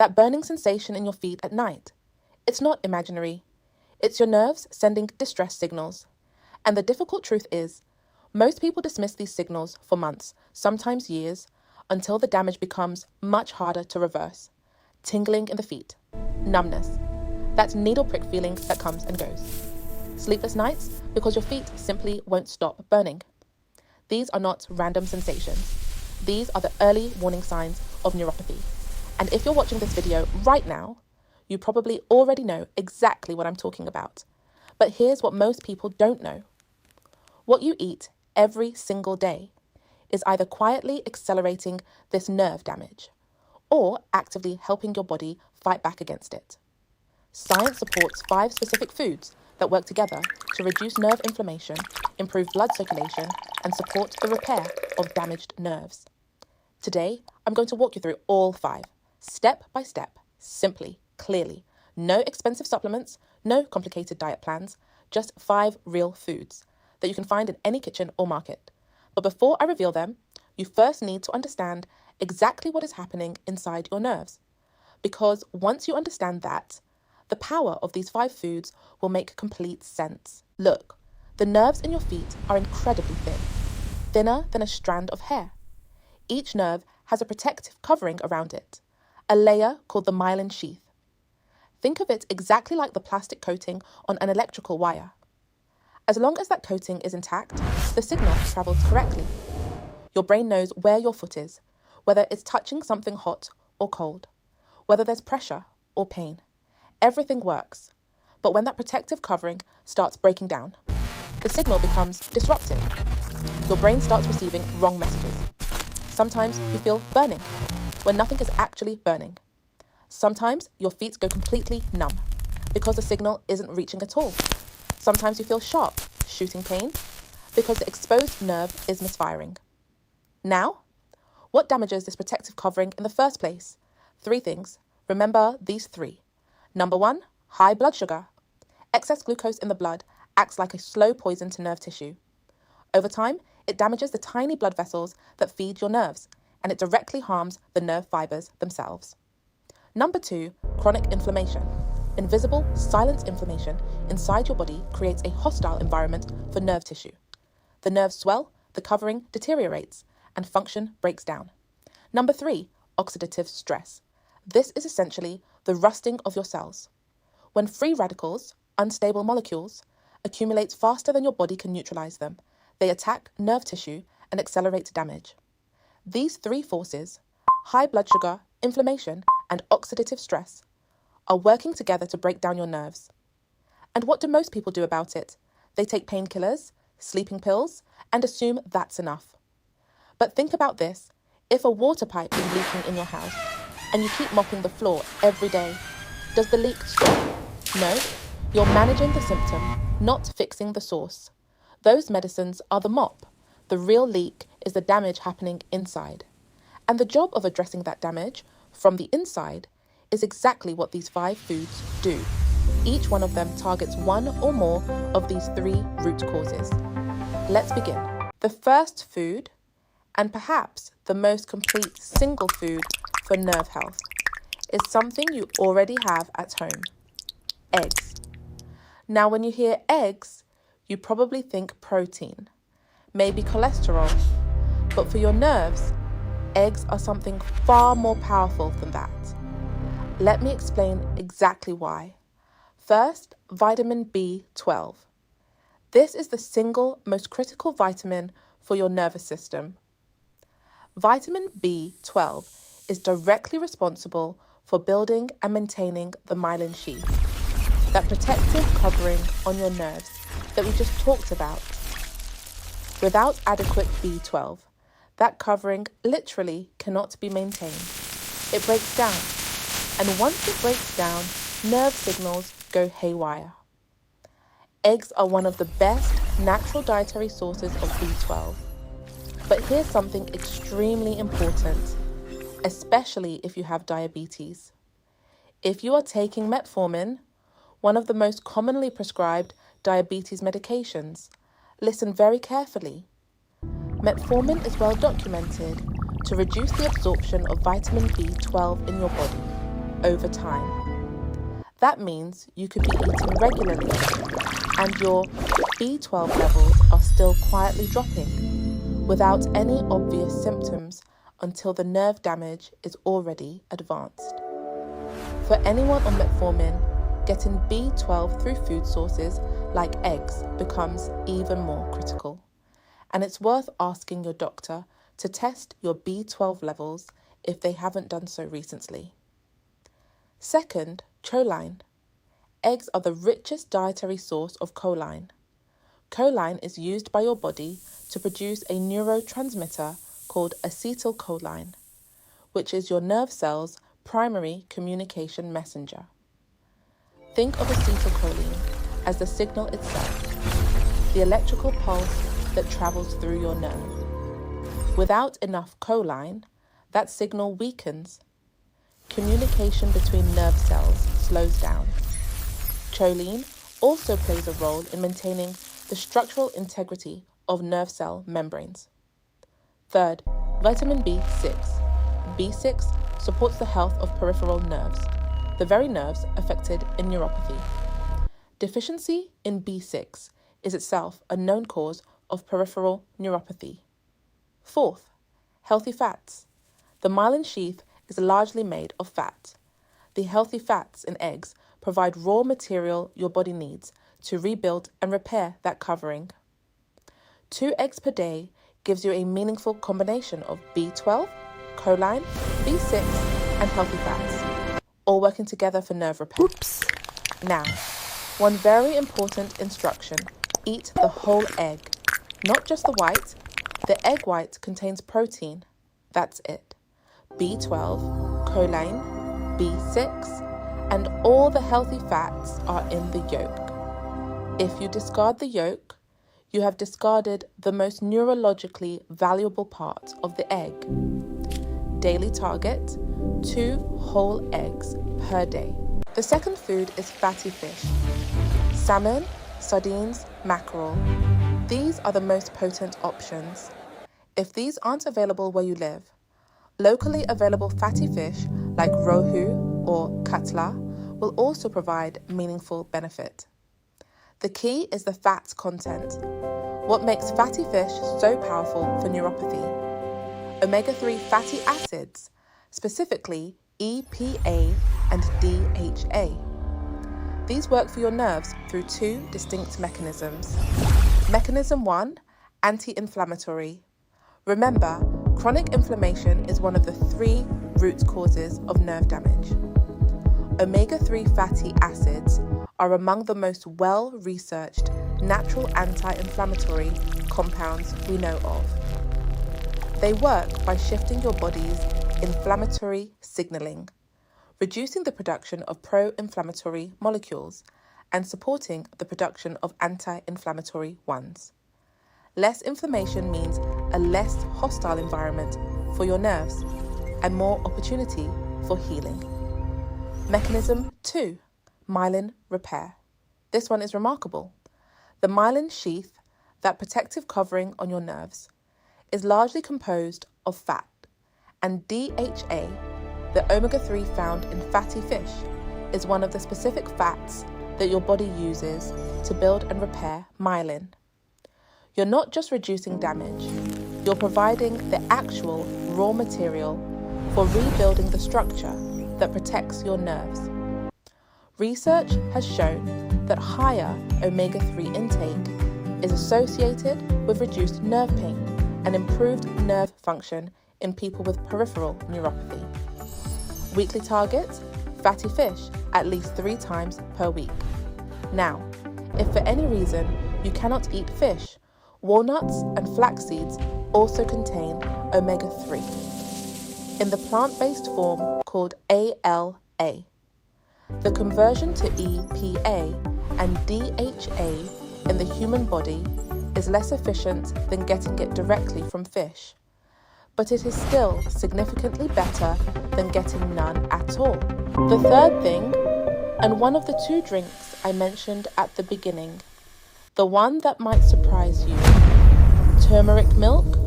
that burning sensation in your feet at night. It's not imaginary. It's your nerves sending distress signals. And the difficult truth is, most people dismiss these signals for months, sometimes years, until the damage becomes much harder to reverse. Tingling in the feet. Numbness. That needle prick feeling that comes and goes. Sleepless nights because your feet simply won't stop burning. These are not random sensations. These are the early warning signs of neuropathy. And if you're watching this video right now, you probably already know exactly what I'm talking about. But here's what most people don't know. What you eat every single day is either quietly accelerating this nerve damage or actively helping your body fight back against it. Science supports 5 specific foods that work together to reduce nerve inflammation, improve blood circulation, and support the repair of damaged nerves. Today, I'm going to walk you through all 5, step by step, simply, clearly. No expensive supplements, no complicated diet plans, just 5 real foods that you can find in any kitchen or market. But before I reveal them, you first need to understand exactly what is happening inside your nerves. Because once you understand that, the power of these 5 foods will make complete sense. Look, the nerves in your feet are incredibly thin, thinner than a strand of hair. Each nerve has a protective covering around it, a layer called the myelin sheath. Think of it exactly like the plastic coating on an electrical wire. As long as that coating is intact, the signal travels correctly. Your brain knows where your foot is, whether it's touching something hot or cold, whether there's pressure or pain. Everything works. But when that protective covering starts breaking down, the signal becomes disrupted. Your brain starts receiving wrong messages. Sometimes you feel burning when nothing is actually burning. Sometimes your feet go completely numb because the signal isn't reaching at all. Sometimes you feel sharp, shooting pain because the exposed nerve is misfiring. Now, what damages this protective covering in the first place? 3 things. Remember these 3. Number 1, high blood sugar. Excess glucose in the blood acts like a slow poison to nerve tissue. Over time, it damages the tiny blood vessels that feed your nerves, and it directly harms the nerve fibers themselves. Number 2, chronic inflammation. Invisible, silent inflammation inside your body creates a hostile environment for nerve tissue. The nerves swell, the covering deteriorates, and function breaks down. Number 3, oxidative stress. This is essentially the rusting of your cells. When free radicals, unstable molecules, accumulate faster than your body can neutralize them, they attack nerve tissue and accelerate damage. These 3 forces, high blood sugar, inflammation, and oxidative stress, are working together to break down your nerves. And what do most people do about it? They take painkillers, sleeping pills, and assume that's enough. But think about this. If a water pipe is leaking in your house, and you keep mopping the floor every day, does the leak stop? No, you're managing the symptom, not fixing the source. Those medicines are the mop. The real leak is the damage happening inside. And the job of addressing that damage from the inside is exactly what these 5 foods do. Each one of them targets one or more of these 3 root causes. Let's begin. The first food, and perhaps the most complete single food for nerve health, is something you already have at home: eggs. Now, when you hear eggs, you probably think protein, maybe cholesterol, but for your nerves, eggs are something far more powerful than that. Let me explain exactly why. First, vitamin B12. This is the single most critical vitamin for your nervous system. Vitamin B12 is directly responsible for building and maintaining the myelin sheath, that protective covering on your nerves that we just talked about. Without adequate B12, that covering literally cannot be maintained. It breaks down, and once it breaks down, nerve signals go haywire. Eggs are one of the best natural dietary sources of B12. But here's something extremely important, especially if you have diabetes. If you are taking metformin, one of the most commonly prescribed diabetes medications, listen very carefully. Metformin is well documented to reduce the absorption of vitamin B12 in your body. over time. That means you could be eating regularly and your B12 levels are still quietly dropping without any obvious symptoms until the nerve damage is already advanced. For anyone on metformin, getting B12 through food sources like eggs becomes even more critical. And it's worth asking your doctor to test your B12 levels if they haven't done so recently. Second, choline. Eggs are the richest dietary source of choline. Choline is used by your body to produce a neurotransmitter called acetylcholine, which is your nerve cell's primary communication messenger. Think of acetylcholine as the signal itself, the electrical pulse that travels through your nerve. Without enough choline, that signal weakens. Communication between nerve cells slows down. Choline also plays a role in maintaining the structural integrity of nerve cell membranes. Third, vitamin B6. B6 supports the health of peripheral nerves, the very nerves affected in neuropathy. Deficiency in B6 is itself a known cause of peripheral neuropathy. Fourth, healthy fats. The myelin sheath is largely made of fat. The healthy fats in eggs provide raw material your body needs to rebuild and repair that covering. 2 eggs per day gives you a meaningful combination of B12, choline, B6, and healthy fats, all working together for nerve repair. Oops. Now, one very important instruction: eat the whole egg, not just the white. The egg white contains protein. That's it. B12, choline, B6, and all the healthy fats are in the yolk. If you discard the yolk, you have discarded the most neurologically valuable part of the egg. Daily target: 2 whole eggs per day. The second food is fatty fish. Salmon, sardines, mackerel. These are the most potent options. If these aren't available where you live, locally available fatty fish like rohu or katla will also provide meaningful benefit. The key is the fat content. What makes fatty fish so powerful for neuropathy? Omega-3 fatty acids, specifically EPA and DHA. These work for your nerves through 2 distinct mechanisms. Mechanism 1, anti-inflammatory. Remember, chronic inflammation is one of the 3 root causes of nerve damage. Omega-3 fatty acids are among the most well-researched natural anti-inflammatory compounds we know of. They work by shifting your body's inflammatory signaling, reducing the production of pro-inflammatory molecules and supporting the production of anti-inflammatory ones. Less inflammation means a less hostile environment for your nerves and more opportunity for healing. Mechanism 2, myelin repair. This one is remarkable. The myelin sheath, that protective covering on your nerves, is largely composed of fat, and DHA, the omega-3 found in fatty fish, is one of the specific fats that your body uses to build and repair myelin. You're not just reducing damage, you're providing the actual raw material for rebuilding the structure that protects your nerves. Research has shown that higher omega-3 intake is associated with reduced nerve pain and improved nerve function in people with peripheral neuropathy. Weekly target: fatty fish at least 3 times per week. Now, if for any reason you cannot eat fish, walnuts and flax seeds also contain omega-3 in the plant-based form called ALA. The conversion to EPA and DHA in the human body is less efficient than getting it directly from fish, but it is still significantly better than getting none at all. The third thing, and one of the 2 drinks I mentioned at the beginning, the one that might surprise you: turmeric milk,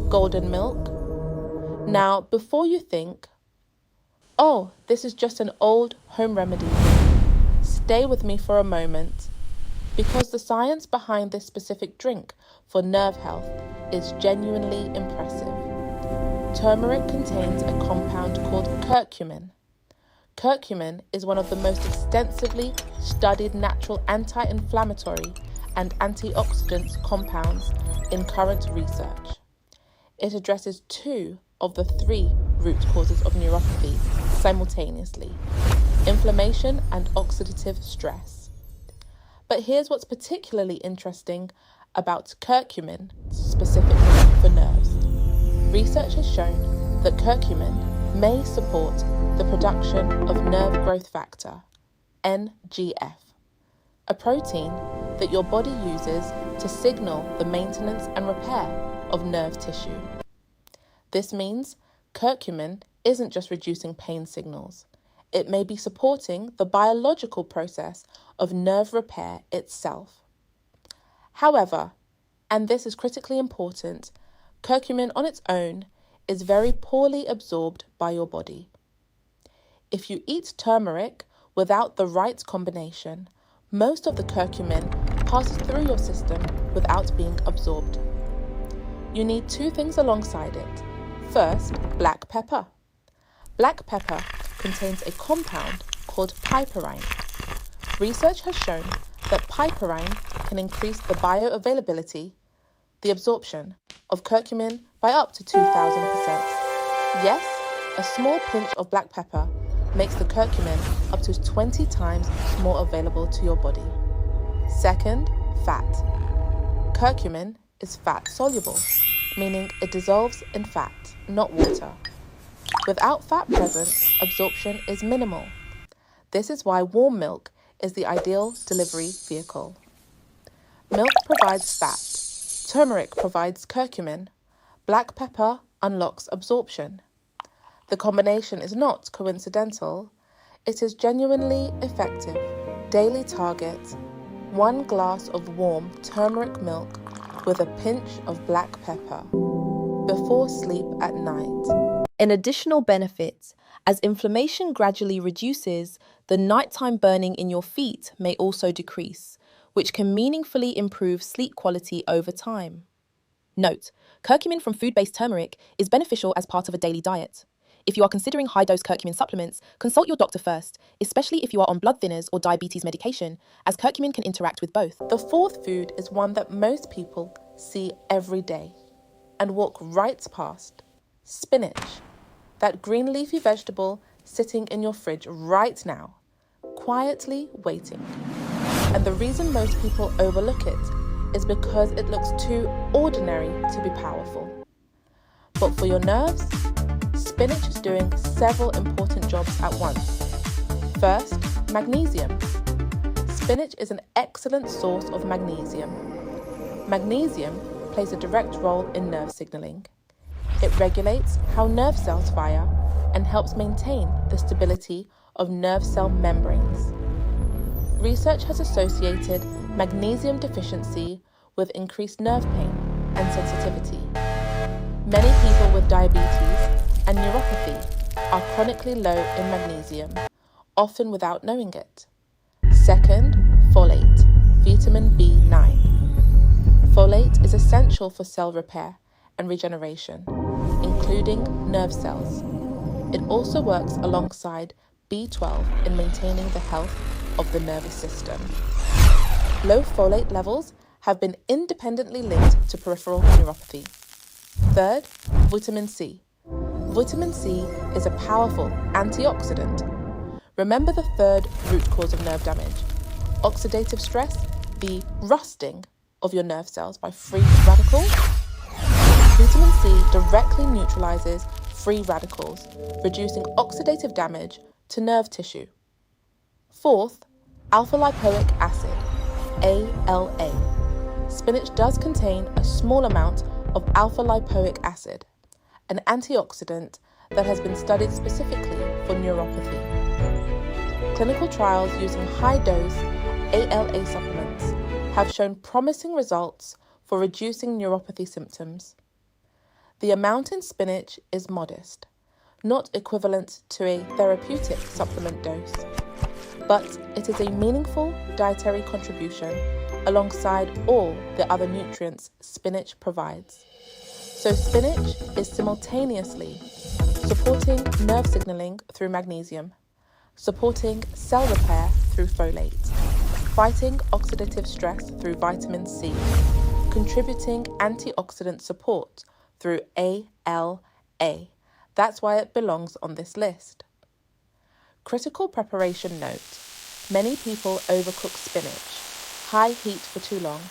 golden milk. Now, before you think, Oh, this is just an old home remedy. Stay with me for a moment, because the science behind this specific drink for nerve health is genuinely impressive. Turmeric contains a compound called curcumin. Curcumin is one of the most extensively studied natural anti-inflammatory and antioxidant compounds in current research. It addresses 2 of the 3 root causes of neuropathy simultaneously: inflammation and oxidative stress. But here's what's particularly interesting about curcumin, specifically for nerves. Research has shown that curcumin may support the production of nerve growth factor, NGF, a protein that your body uses to signal the maintenance and repair of nerve tissue. This means curcumin isn't just reducing pain signals. It may be supporting the biological process of nerve repair itself. However, and this is critically important, curcumin on its own is very poorly absorbed by your body. If you eat turmeric without the right combination, most of the curcumin passes through your system without being absorbed. You need 2 things alongside it. First, black pepper. Black pepper contains a compound called piperine. Research has shown that piperine can increase the bioavailability, the absorption of curcumin by up to 2,000%. Yes, a small pinch of black pepper makes the curcumin up to 20 times more available to your body. Second, fat. Curcumin is fat soluble, meaning it dissolves in fat, not water. Without fat present, absorption is minimal. This is why warm milk is the ideal delivery vehicle. Milk provides fat, turmeric provides curcumin, black pepper unlocks absorption. The combination is not coincidental, it is genuinely effective. Daily target: 1 glass of warm turmeric milk with a pinch of black pepper before sleep at night. An additional benefit: as inflammation gradually reduces, the nighttime burning in your feet may also decrease, which can meaningfully improve sleep quality over time. Note: curcumin from food-based turmeric is beneficial as part of a daily diet. If you are considering high-dose curcumin supplements, consult your doctor first, especially if you are on blood thinners or diabetes medication, as curcumin can interact with both. The 4th food is one that most people see every day and walk right past: spinach. That green leafy vegetable sitting in your fridge right now, quietly waiting. And the reason most people overlook it is because it looks too ordinary to be powerful. But for your nerves, spinach is doing several important jobs at once. First, magnesium. Spinach is an excellent source of magnesium. Magnesium plays a direct role in nerve signaling. It regulates how nerve cells fire and helps maintain the stability of nerve cell membranes. Research has associated magnesium deficiency with increased nerve pain and sensitivity. Many people with diabetes and neuropathy are chronically low in magnesium, often without knowing it. Second, folate, vitamin B9. Folate is essential for cell repair and regeneration, including nerve cells. It also works alongside B12 in maintaining the health of the nervous system. Low folate levels have been independently linked to peripheral neuropathy. Third, vitamin C. Vitamin C is a powerful antioxidant. Remember the 3rd root cause of nerve damage: oxidative stress, the rusting of your nerve cells by free radicals? Vitamin C directly neutralizes free radicals, reducing oxidative damage to nerve tissue. Fourth, alpha-lipoic acid, ALA. Spinach does contain a small amount of alpha-lipoic acid, an antioxidant that has been studied specifically for neuropathy. Clinical trials using high-dose ALA supplements have shown promising results for reducing neuropathy symptoms. The amount in spinach is modest, not equivalent to a therapeutic supplement dose, but it is a meaningful dietary contribution alongside all the other nutrients spinach provides. So spinach is simultaneously supporting nerve signaling through magnesium, supporting cell repair through folate, fighting oxidative stress through vitamin C, contributing antioxidant support through ALA. That's why it belongs on this list. Critical preparation note: many people overcook spinach, high heat for too long,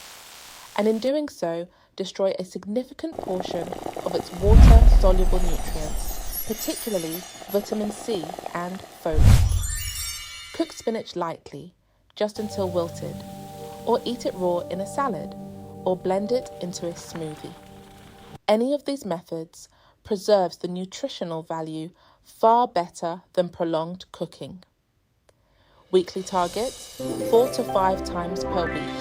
and in doing so destroy a significant portion of its water-soluble nutrients, particularly vitamin C and folate. Cook spinach lightly, just until wilted, or eat it raw in a salad, or blend it into a smoothie. Any of these methods preserves the nutritional value far better than prolonged cooking. Weekly targets: 4 to 5 times per week.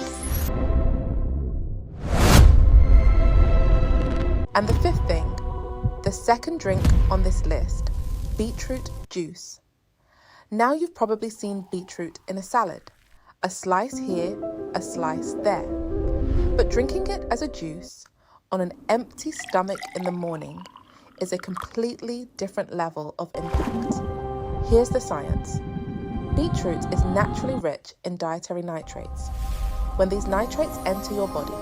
And the fifth thing, the second drink on this list, beetroot juice. Now you've probably seen beetroot in a salad, a slice here, a slice there. But drinking it as a juice on an empty stomach in the morning is a completely different level of impact. Here's the science. Beetroot is naturally rich in dietary nitrates. When these nitrates enter your body,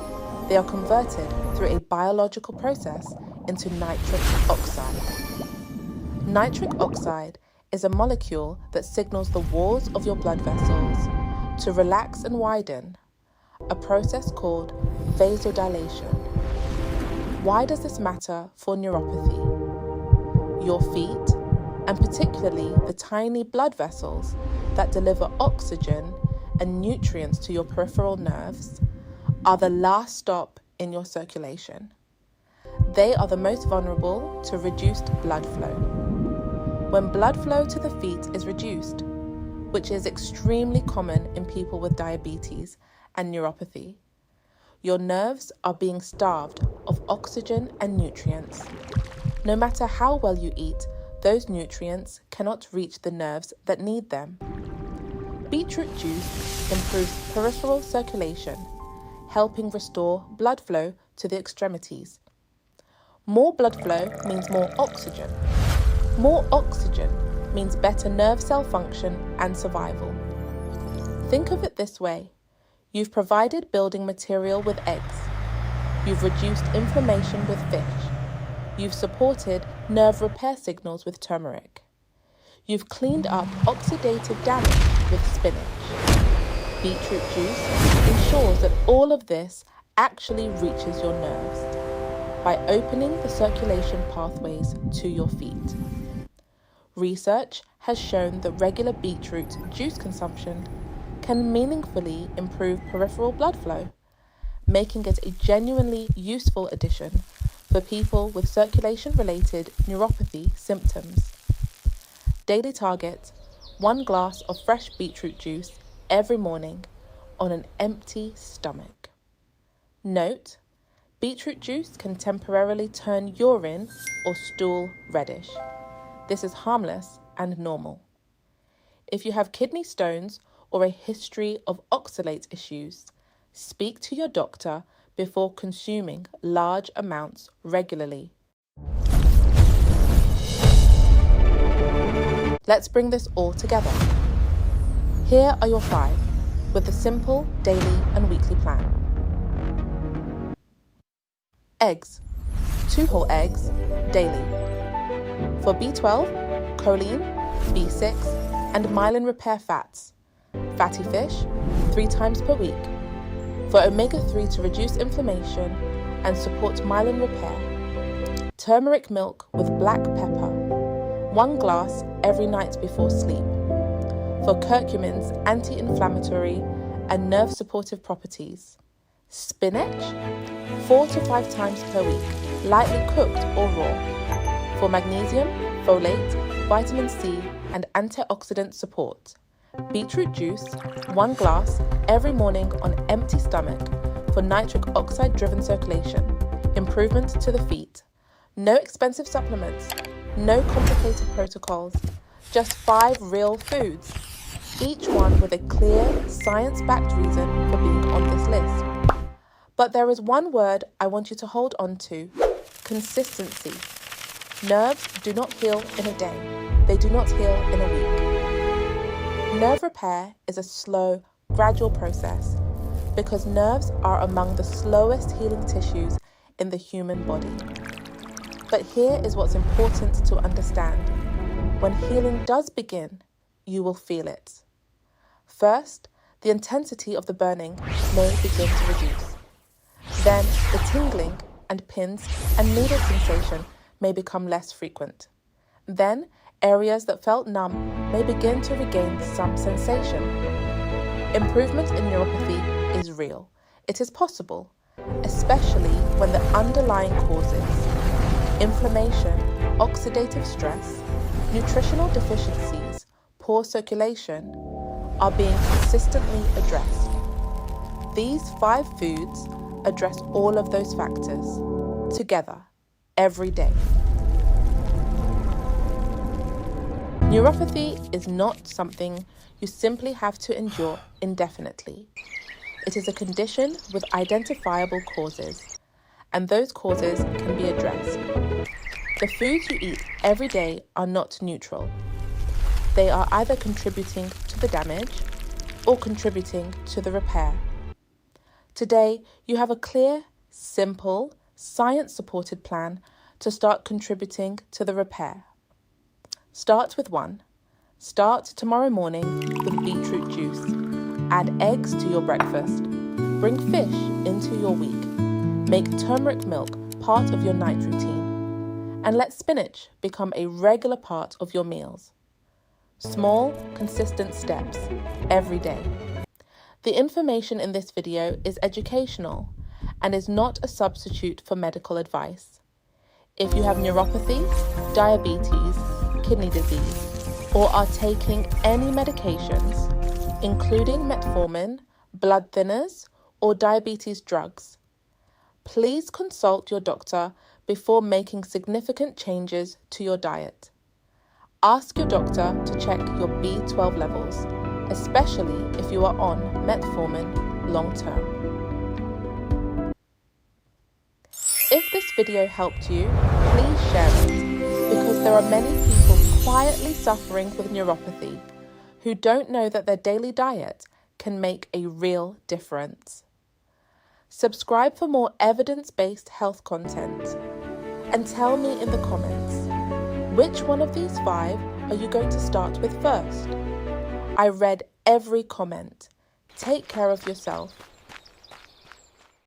they are converted through a biological process into nitric oxide. Nitric oxide is a molecule that signals the walls of your blood vessels to relax and widen, a process called vasodilation. Why does this matter for neuropathy? Your feet, and particularly the tiny blood vessels that deliver oxygen and nutrients to your peripheral nerves, are the last stop in your circulation. They are the most vulnerable to reduced blood flow. When blood flow to the feet is reduced, which is extremely common in people with diabetes and neuropathy, your nerves are being starved of oxygen and nutrients. No matter how well you eat, those nutrients cannot reach the nerves that need them. Beetroot juice improves peripheral circulation, helping restore blood flow to the extremities. More blood flow means more oxygen. More oxygen means better nerve cell function and survival. Think of it this way. You've provided building material with eggs. You've reduced inflammation with fish. You've supported nerve repair signals with turmeric. You've cleaned up oxidative damage with spinach. Beetroot juice ensures that all of this actually reaches your nerves by opening the circulation pathways to your feet. Research has shown that regular beetroot juice consumption can meaningfully improve peripheral blood flow, making it a genuinely useful addition for people with circulation-related neuropathy symptoms. Daily target: 1 glass of fresh beetroot juice every morning on an empty stomach. Note: beetroot juice can temporarily turn urine or stool reddish. This is harmless and normal. If you have kidney stones or a history of oxalate issues, speak to your doctor before consuming large amounts regularly. Let's bring this all together. Here are your 5, with a simple daily and weekly plan. Eggs. 2 whole eggs daily. For B12, choline, B6, and myelin repair fats. Fatty fish, 3 times per week. For omega-3 to reduce inflammation and support myelin repair. Turmeric milk with black pepper. 1 glass every night before sleep. For curcumin's anti-inflammatory and nerve-supportive properties. Spinach, 4 to 5 times per week, lightly cooked or raw. For magnesium, folate, vitamin C, and antioxidant support. Beetroot juice, 1 glass every morning on empty stomach for nitric oxide-driven circulation, improvement to the feet. No expensive supplements, No complicated protocols, just 5 real foods, each one with a clear, science-backed reason for being on this list. But there is one word I want you to hold on to: consistency. Nerves do not heal in a day. They do not heal in a week. Nerve repair is a slow, gradual process because nerves are among the slowest healing tissues in the human body. But here is what's important to understand. When healing does begin, you will feel it. First, the intensity of the burning may begin to reduce. Then, the tingling and pins and needle sensation may become less frequent. Then, areas that felt numb may begin to regain some sensation. Improvement in neuropathy is real. It is possible, especially when the underlying causes, inflammation, oxidative stress, nutritional deficiencies, poor circulation, are being consistently addressed. These 5 foods address all of those factors, together, every day. Neuropathy is not something you simply have to endure indefinitely. It is a condition with identifiable causes, and those causes can be addressed. The foods you eat every day are not neutral. They are either contributing to the damage or contributing to the repair. Today, you have a clear, simple, science-supported plan to start contributing to the repair. Start with 1. Start tomorrow morning with beetroot juice. Add eggs to your breakfast. Bring fish into your week. Make turmeric milk part of your night routine. And let spinach become a regular part of your meals. Small, consistent steps every day. The information in this video is educational and is not a substitute for medical advice. If you have neuropathy, diabetes, kidney disease, or are taking any medications, including metformin, blood thinners, or diabetes drugs, please consult your doctor before making significant changes to your diet. Ask your doctor to check your B12 levels, especially if you are on metformin long term. If this video helped you, please share it, because there are many people quietly suffering with neuropathy who don't know that their daily diet can make a real difference. Subscribe for more evidence-based health content, and tell me in the comments, which one of these 5 are you going to start with first? I read every comment. Take care of yourself.